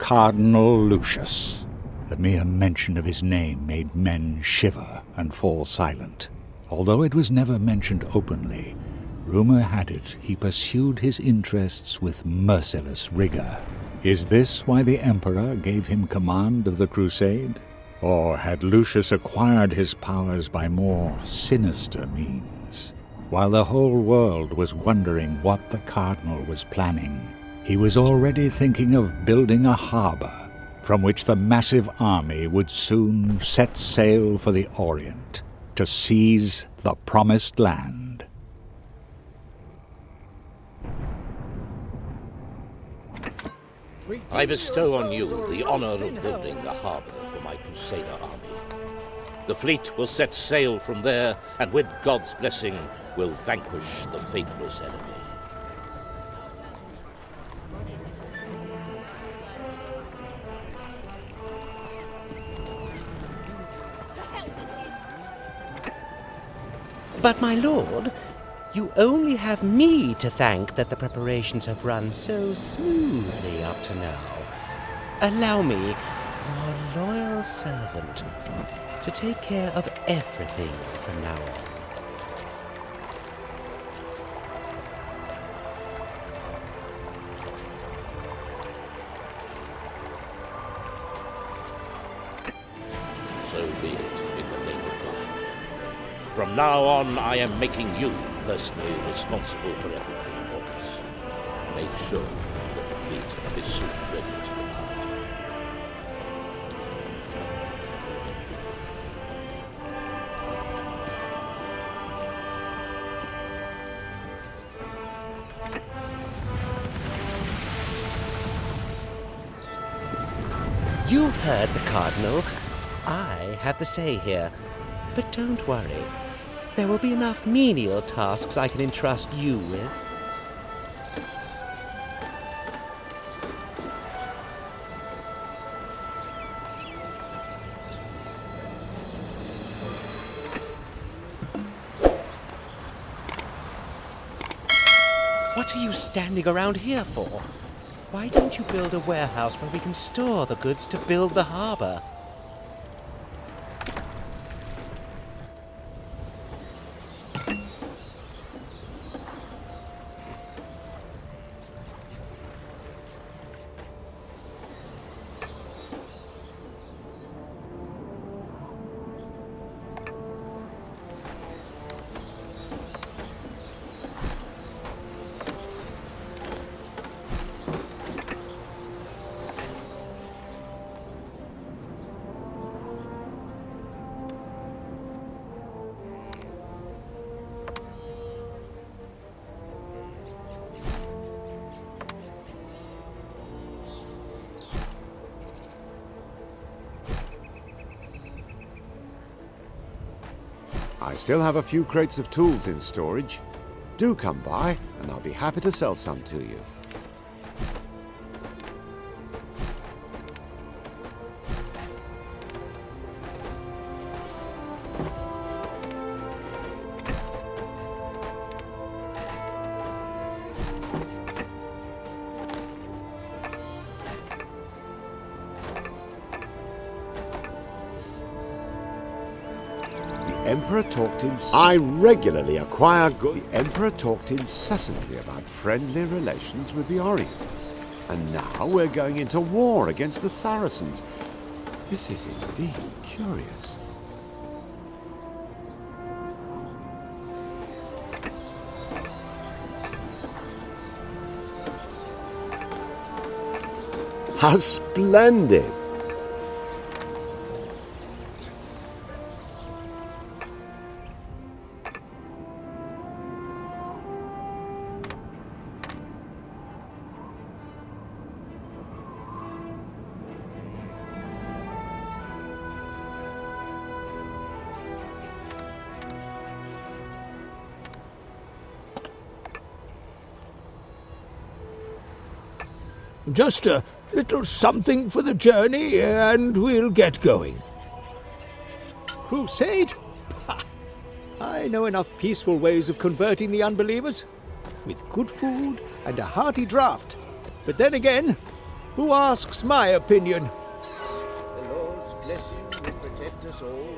Cardinal Lucius. The mere mention of his name made men shiver and fall silent. Although it was never mentioned openly, rumor had it he pursued his interests with merciless rigor. Is this why the Emperor gave him command of the crusade? Or had Lucius acquired his powers by more sinister means? While the whole world was wondering what the Cardinal was planning, he was already thinking of building a harbor from which the massive army would soon set sail for the Orient to seize the Promised Land. I bestow on you the honor of building a harbor for my Crusader army. The fleet will set sail from there, and with God's blessing, will vanquish the faithless enemy. But my lord, you only have me to thank that the preparations have run so smoothly up to now. Allow me, your loyal servant, to take care of everything from now on. So be it, in the name of God. From now on, I am making you personally responsible for everything, Orcus. Make sure that the fleet is soon ready to depart. You heard the Cardinal. I have the say here. But don't worry. There will be enough menial tasks I can entrust you with. What are you standing around here for? Why don't you build a warehouse where we can store the goods to build the harbor? I still have a few crates of tools in storage. Do come by, and I'll be happy to sell some to you. I regularly acquire goods. The Emperor talked incessantly about friendly relations with the Orient. And now we're going into war against the Saracens. This is indeed curious. How splendid! Just a little something for the journey, and we'll get going. Crusade? Pah! I know enough peaceful ways of converting the unbelievers, with good food and a hearty draft. But then again, Who asks my opinion? The Lord's blessing will protect us all.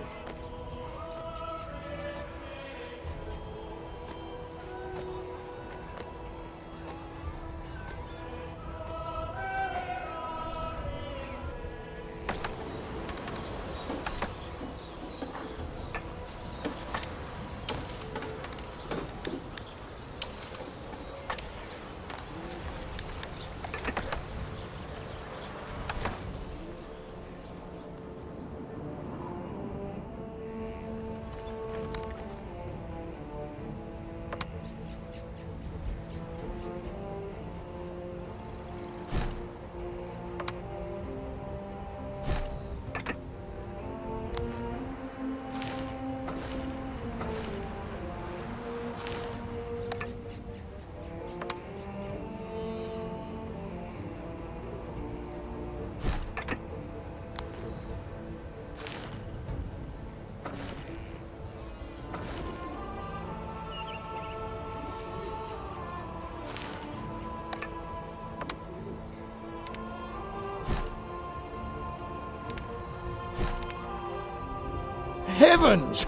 Heavens!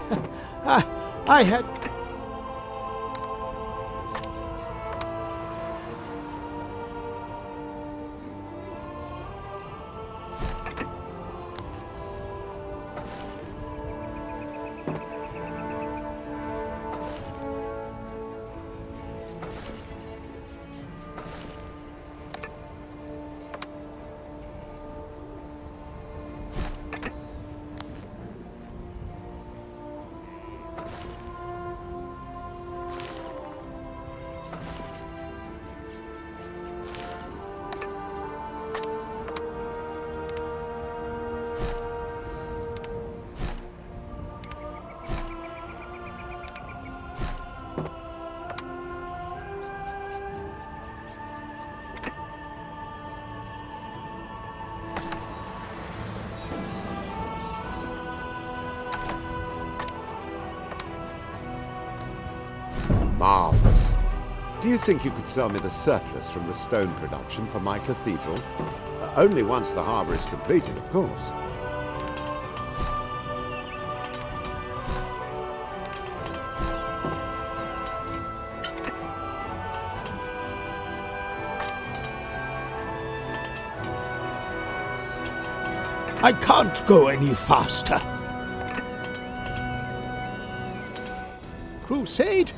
I had... Marvellous. Do you think you could sell me the surplus from the stone production for my cathedral? Only once the harbour is completed, of course. I can't go any faster. Crusade?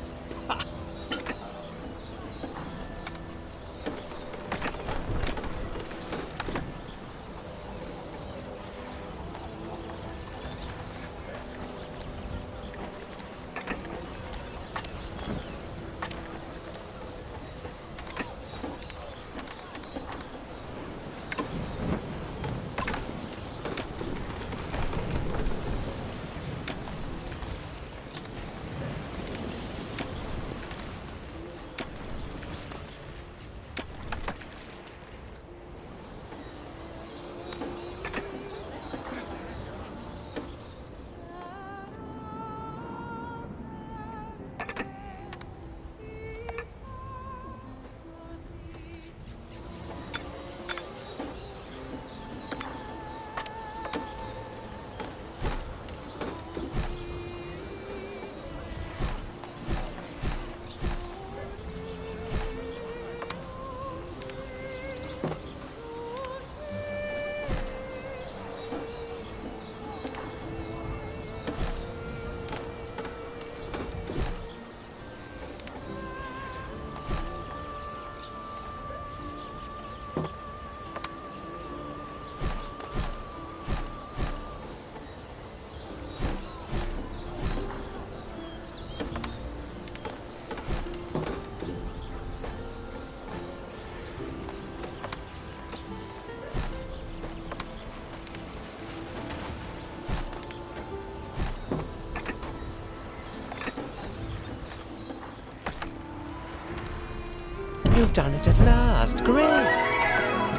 You've done it at last. Great!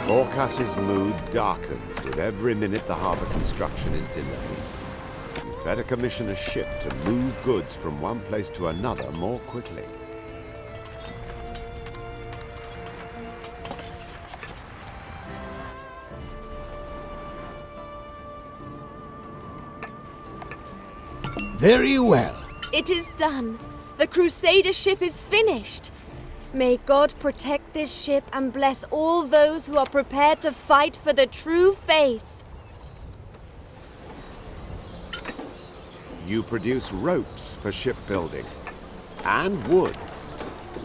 Vorkas's mood darkens with every minute the harbour construction is delayed. You'd better commission a ship to move goods from one place to another more quickly. Very well. It is done. The Crusader ship is finished. May God protect this ship and bless all those who are prepared to fight for the true faith. You produce ropes for shipbuilding. And wood.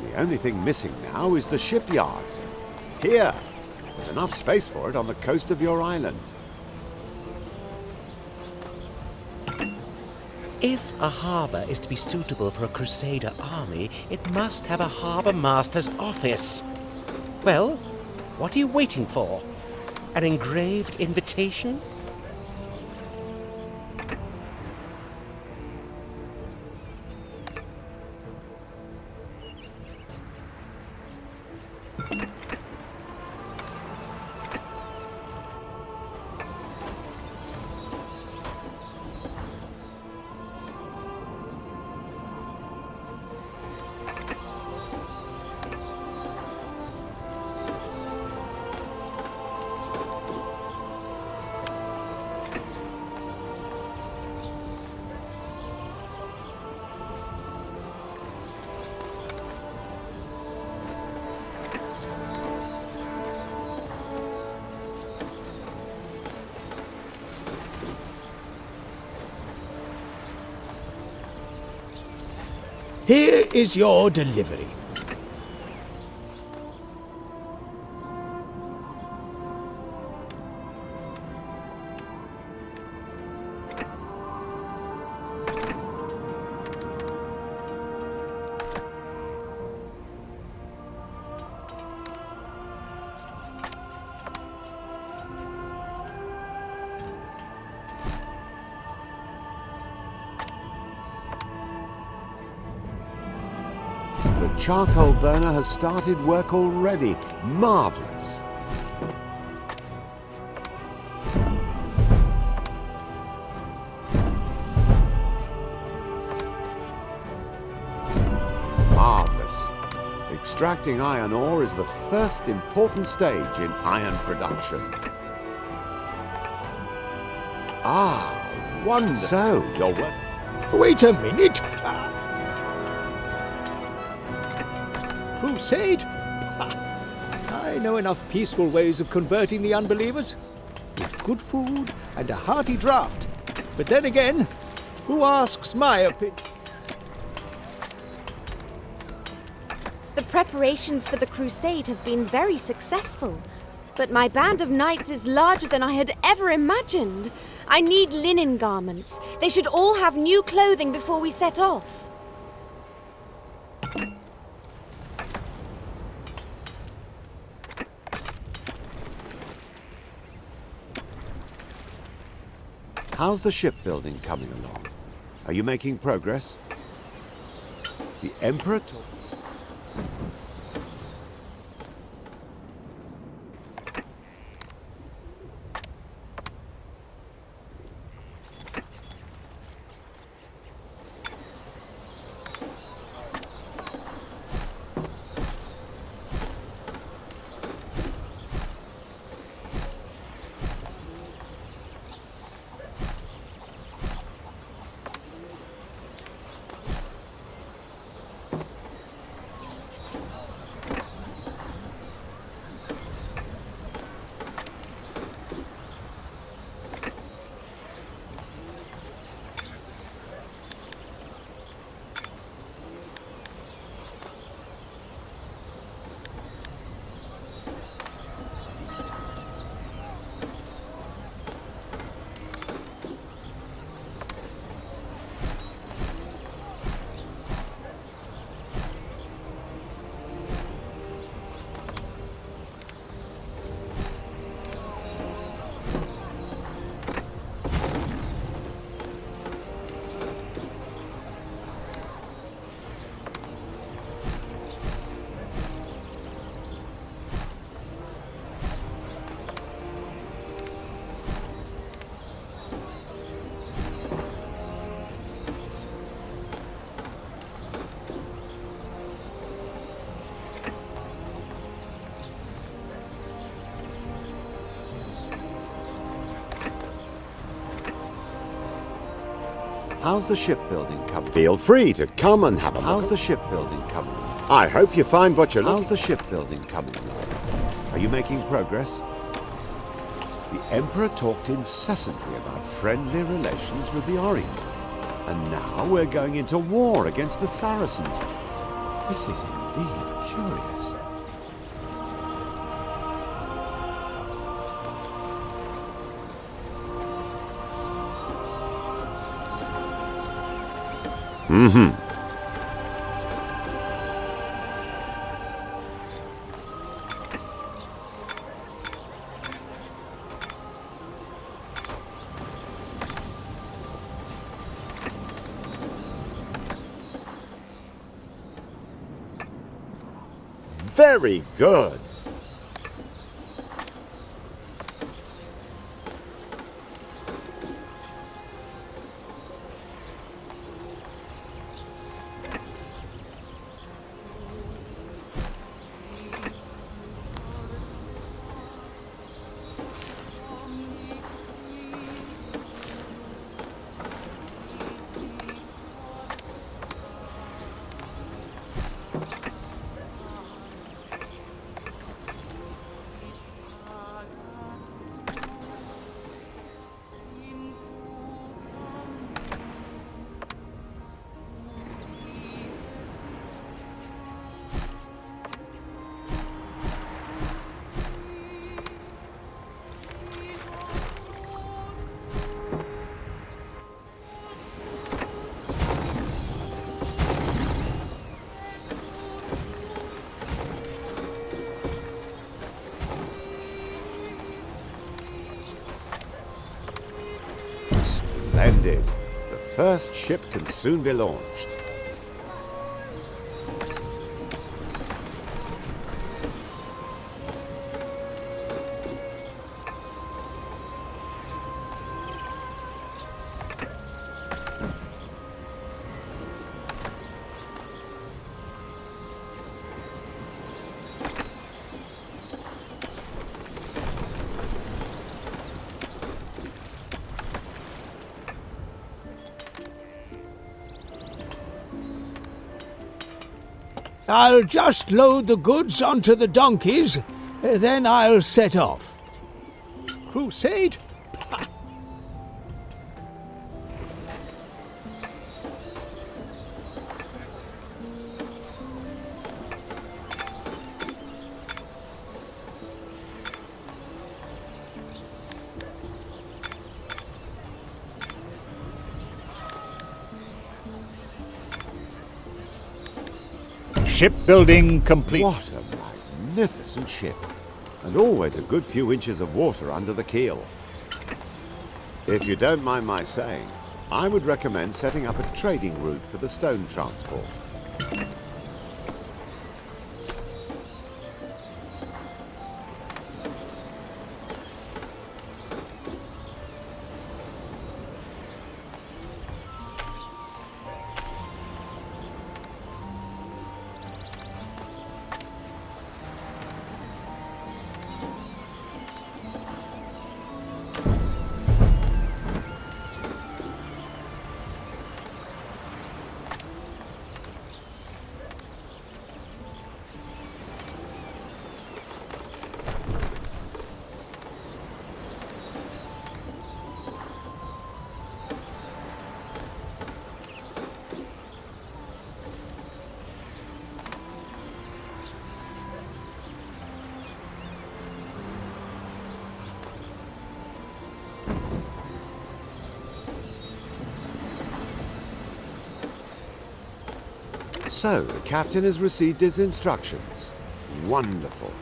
The only thing missing now is the shipyard. Here, there's enough space for it on the coast of your island. If a harbour is to be suitable for a Crusader army, it must have a harbour master's office. Well, what are you waiting for? An engraved invitation? Here is your delivery. The charcoal burner has started work already. Marvellous. Marvellous. Extracting iron ore is the first important stage in iron production. Ah, wonderful. So, you're working. Wait a minute. Crusade? I know enough peaceful ways of converting the unbelievers. With good food and a hearty draft. But then again, who asks my opinion? The preparations for the crusade have been very successful. But my band of knights is larger than I had ever imagined. I need linen garments. They should all have new clothing before we set off. How's the shipbuilding coming along? Are you making progress? The Emperor How's the shipbuilding coming? Feel free to come and have a look. How's the shipbuilding coming? I hope you find what you're looking for. How's the shipbuilding coming along? Are you making progress? The Emperor talked incessantly about friendly relations with the Orient. And now we're going into war against the Saracens. This is indeed curious. Very good. Splendid. The first ship can soon be launched. I'll just load the goods onto the donkeys, then I'll set off. Crusade? Shipbuilding complete. What a magnificent ship. And always a good few inches of water under the keel. If you don't mind my saying, I would recommend setting up a trading route for the stone transport. So, the captain has received his instructions. Wonderful.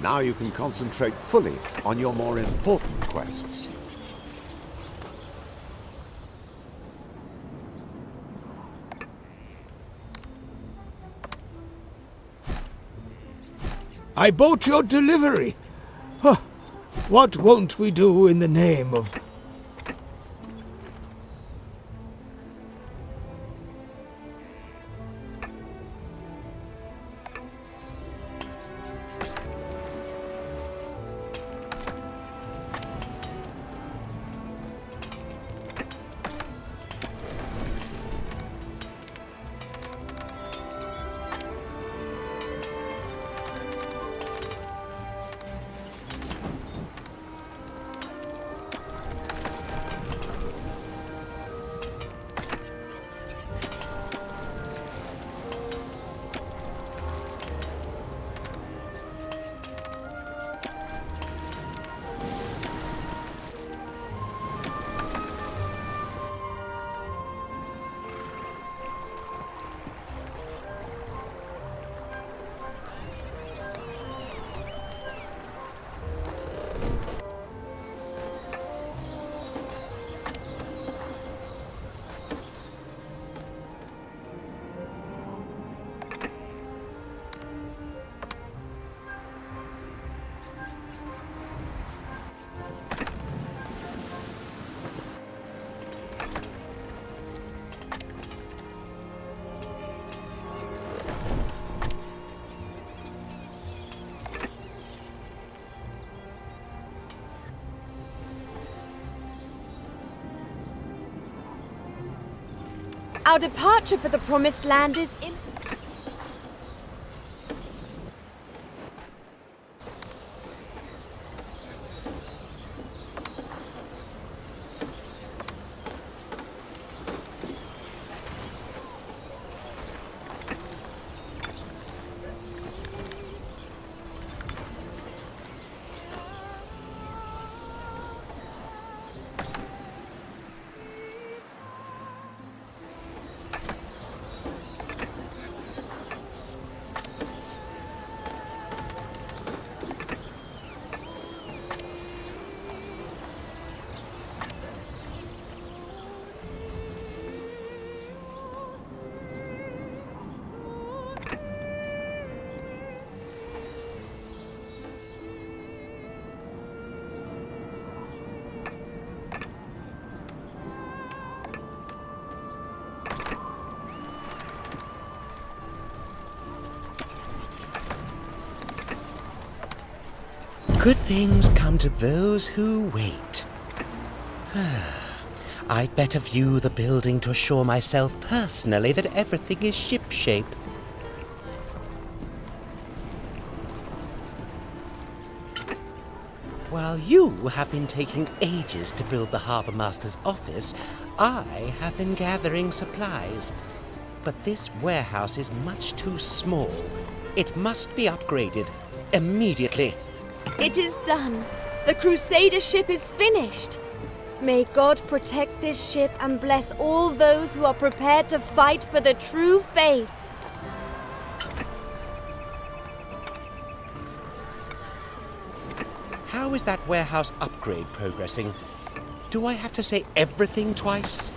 Now you can concentrate fully on your more important quests. I bought your delivery. Huh. What won't we do in the name of... Our departure for the Promised Land is in... Good things come to those who wait. I'd better view the building to assure myself personally that everything is shipshape. While you have been taking ages to build the Harbour Master's office, I have been gathering supplies. But this warehouse is much too small. It must be upgraded immediately. It is done. The Crusader ship is finished. May God protect this ship and bless all those who are prepared to fight for the true faith. How is that warehouse upgrade progressing? Do I have to say everything twice?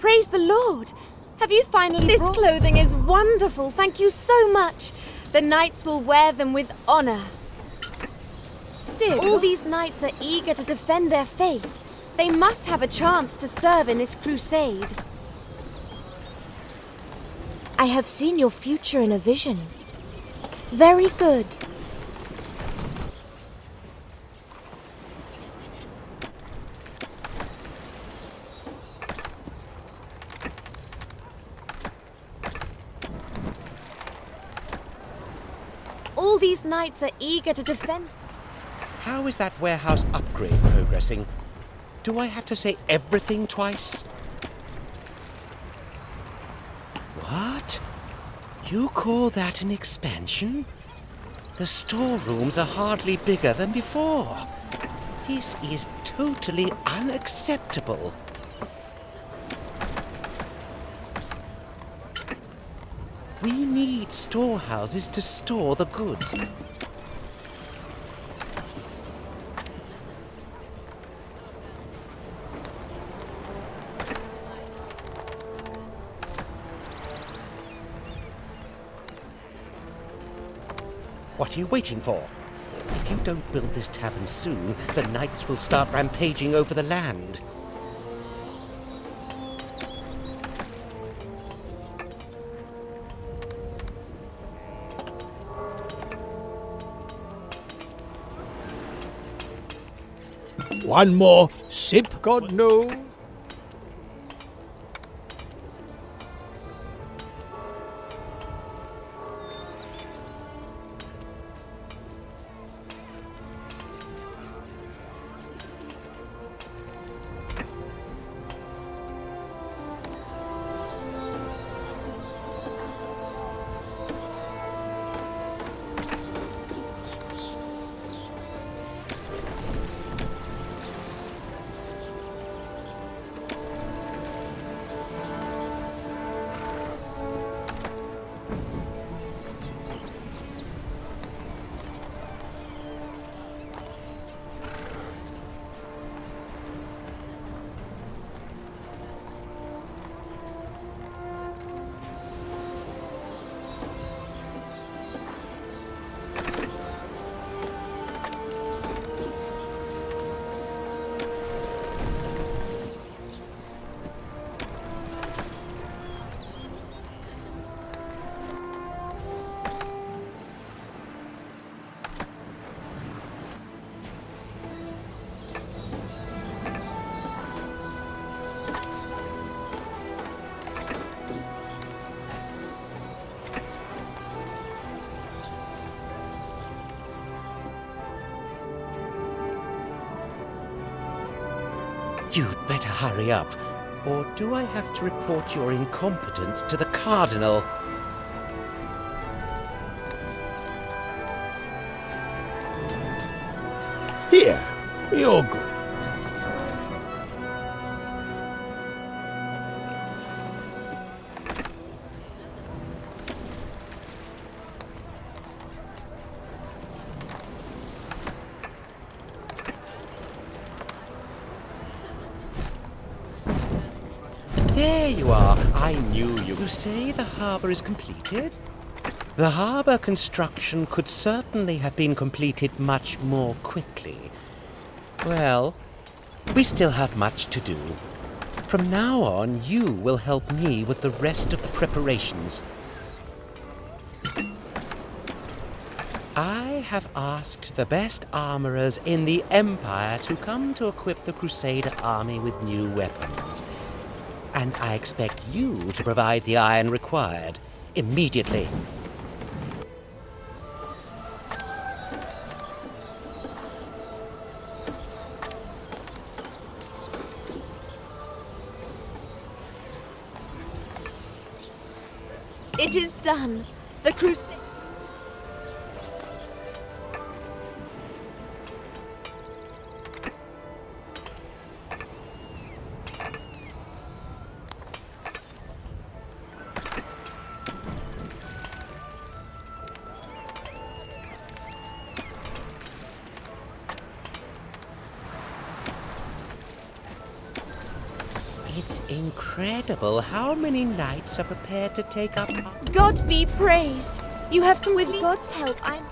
Praise the Lord! Have you finally This clothing is wonderful, thank you so much. The knights will wear them with honor. Dear all these knights are eager to defend their faith. They must have a chance to serve in this crusade. I have seen your future in a vision. Very good. All these knights are eager to defend... How is that warehouse upgrade progressing? Do I have to say everything twice? What? You call that an expansion? The storerooms are hardly bigger than before. This is totally unacceptable. We need storehouses to store the goods. What are you waiting for? If you don't build this tavern soon, the knights will start rampaging over the land. One more sip? God, no. You'd better hurry up, or do I have to report your incompetence to the Cardinal? Here, you're good. There you are. I knew you. You say the harbour is completed? The harbour construction could certainly have been completed much more quickly. Well, we still have much to do. From now on, you will help me with the rest of the preparations. I have asked the best armourers in the Empire to come to equip the Crusader army with new weapons. And I expect you to provide the iron required immediately. It is done. The crusade. It's incredible how many knights are prepared to take up... God be praised. You have come with God's help. I'm...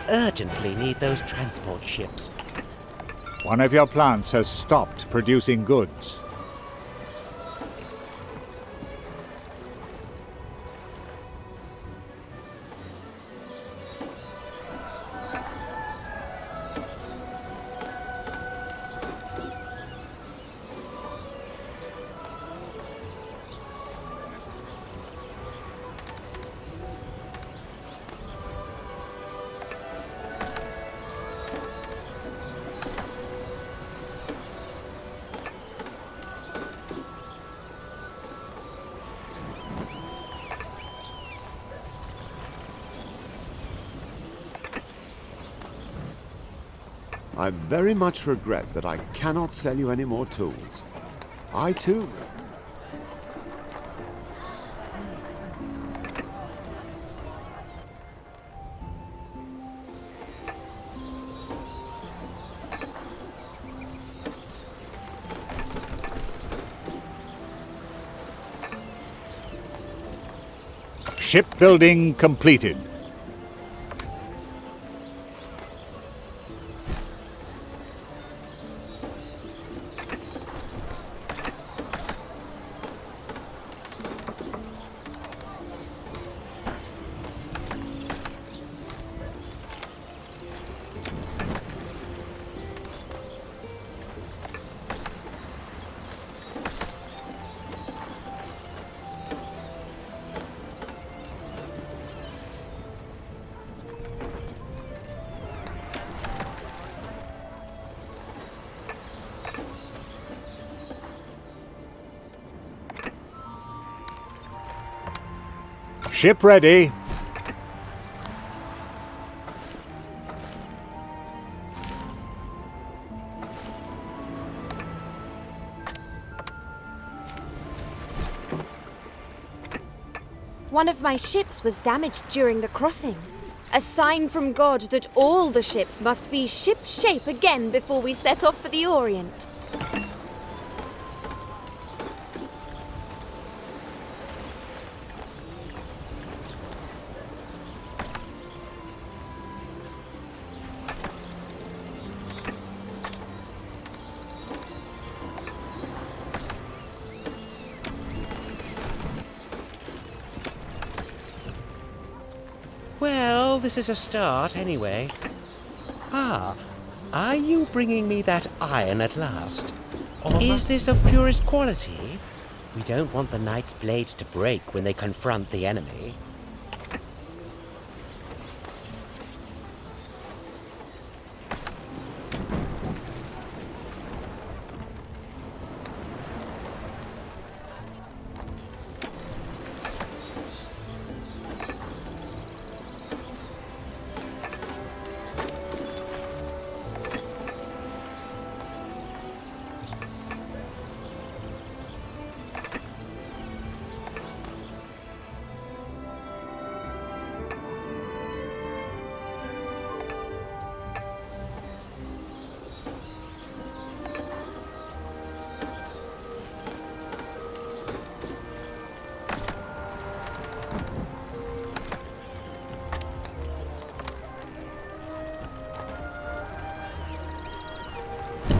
urgently need those transport ships. One of your plants has stopped producing goods. I very much regret that I cannot sell you any more tools. I too. Shipbuilding completed. Ship ready. One of my ships was damaged during the crossing. A sign from God that all the ships must be ship-shape again before we set off for the Orient. Well, this is a start, anyway. Ah, are you bringing me that iron at last? Is this of purest quality? We don't want the knight's blades to break when they confront the enemy.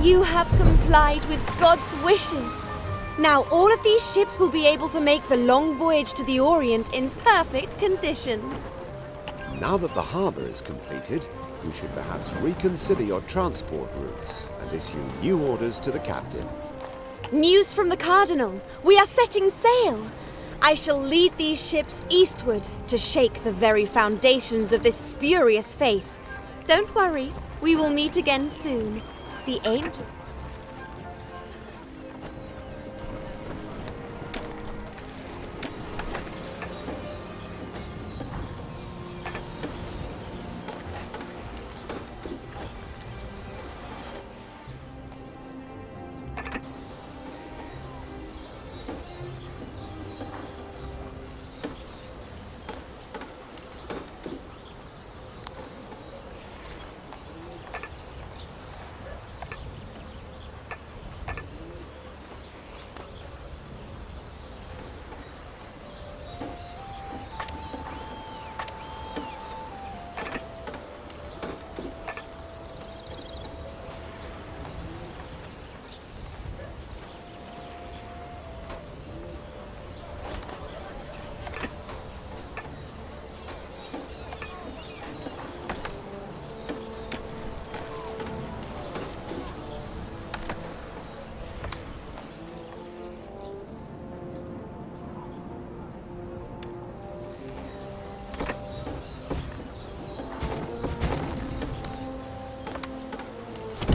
You have complied with God's wishes. Now all of these ships will be able to make the long voyage to the Orient in perfect condition. Now that the harbour is completed, you should perhaps reconsider your transport routes and issue new orders to the captain. News from the Cardinal. We are setting sail. I shall lead these ships eastward to shake the very foundations of this spurious faith. Don't worry, we will meet again soon. The angel.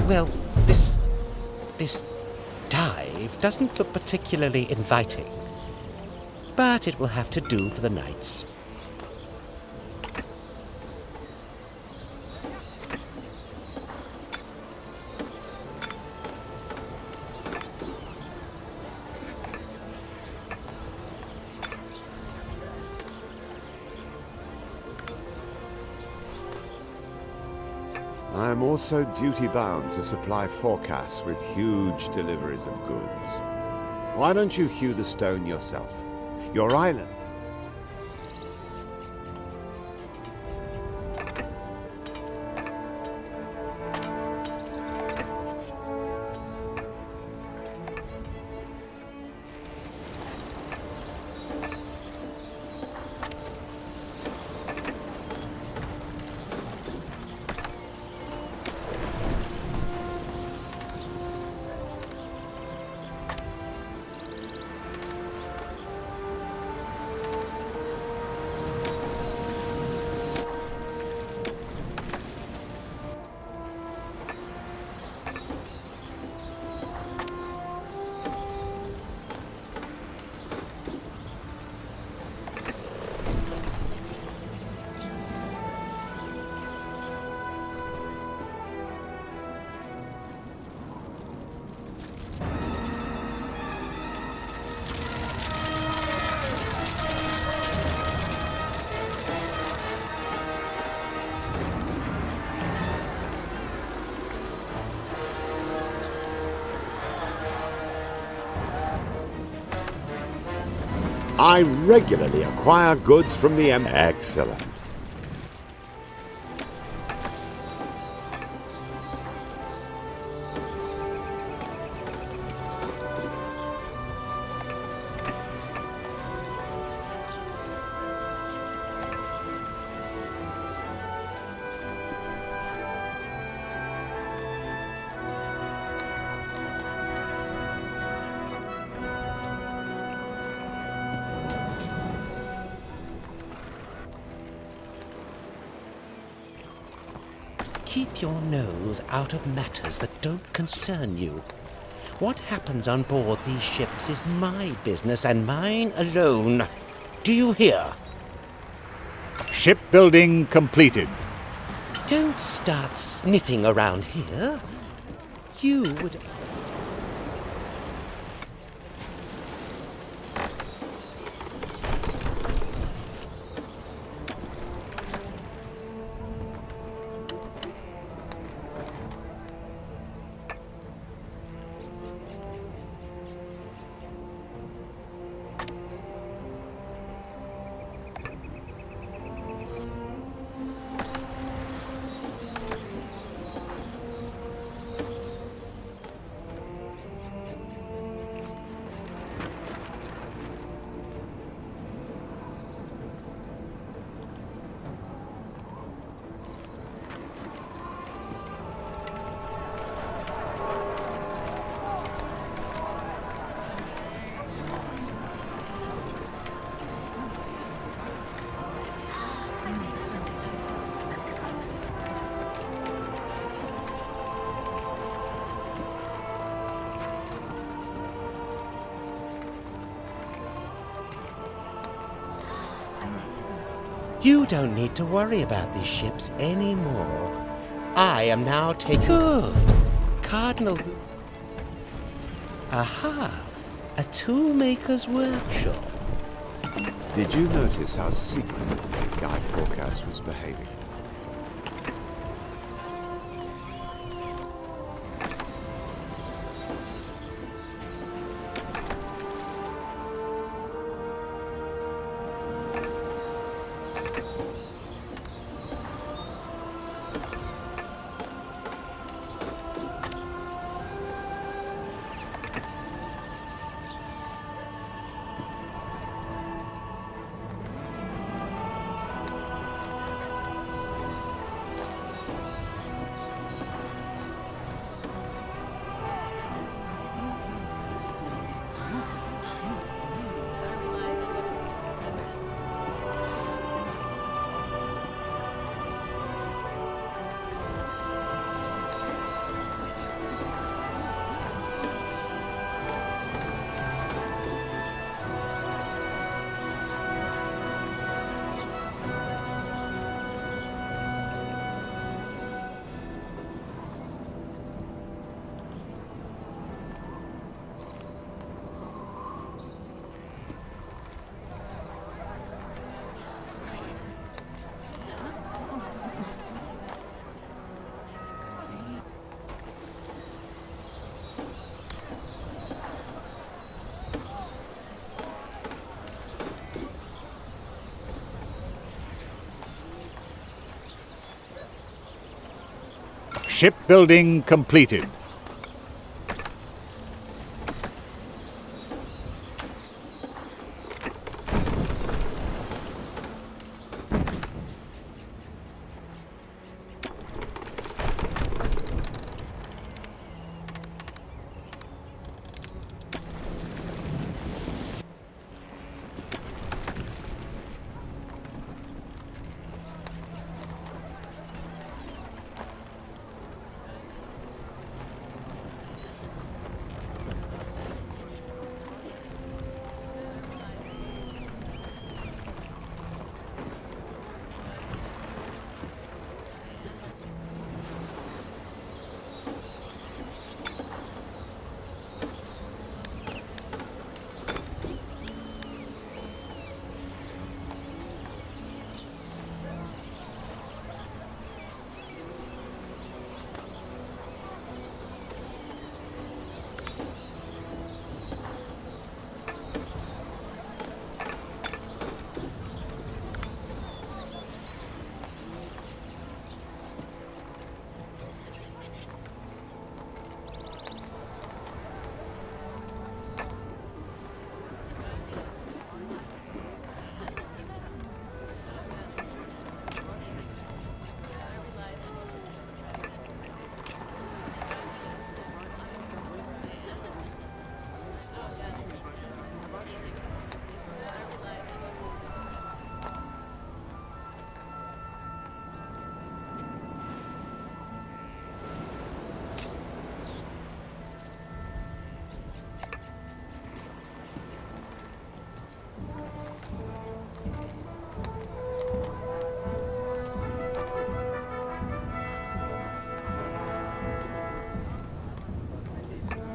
Well, this dive doesn't look particularly inviting, but it will have to do for the knights. I am also duty-bound to supply forecasts with huge deliveries of goods. Why don't you hew the stone yourself? Your island. I regularly acquire goods from the Empire. Excellent. Keep your nose out of matters that don't concern you. What happens on board these ships is my business and mine alone. Do you hear? Shipbuilding completed. Don't start sniffing around here. You would... You don't need to worry about these ships anymore. I am now taking... Good. Cardinal... Aha! A toolmaker's workshop. Did you notice how secretly Guy Forecast was behaving? Shipbuilding completed.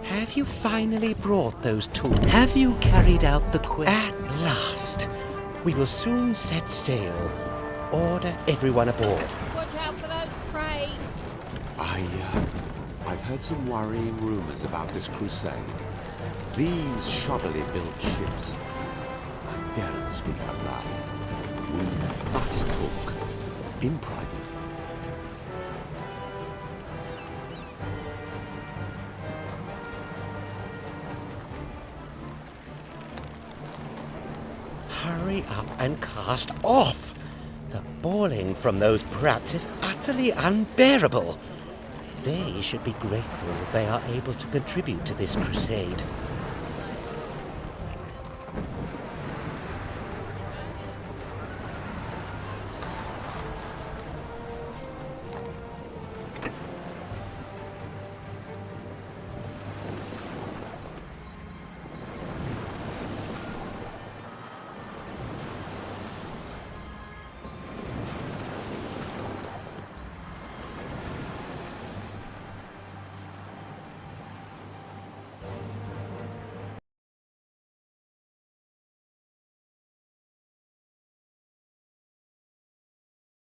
Have you finally brought those tools? Have you carried out the quest? At last! We will soon set sail. Order everyone aboard. Watch out for those crates. I've heard some worrying rumors about this crusade. These shoddily built ships. I daren't speak out loud. We must talk. In private. Hurry up and cast off! The bawling from those brats is utterly unbearable. They should be grateful that they are able to contribute to this crusade.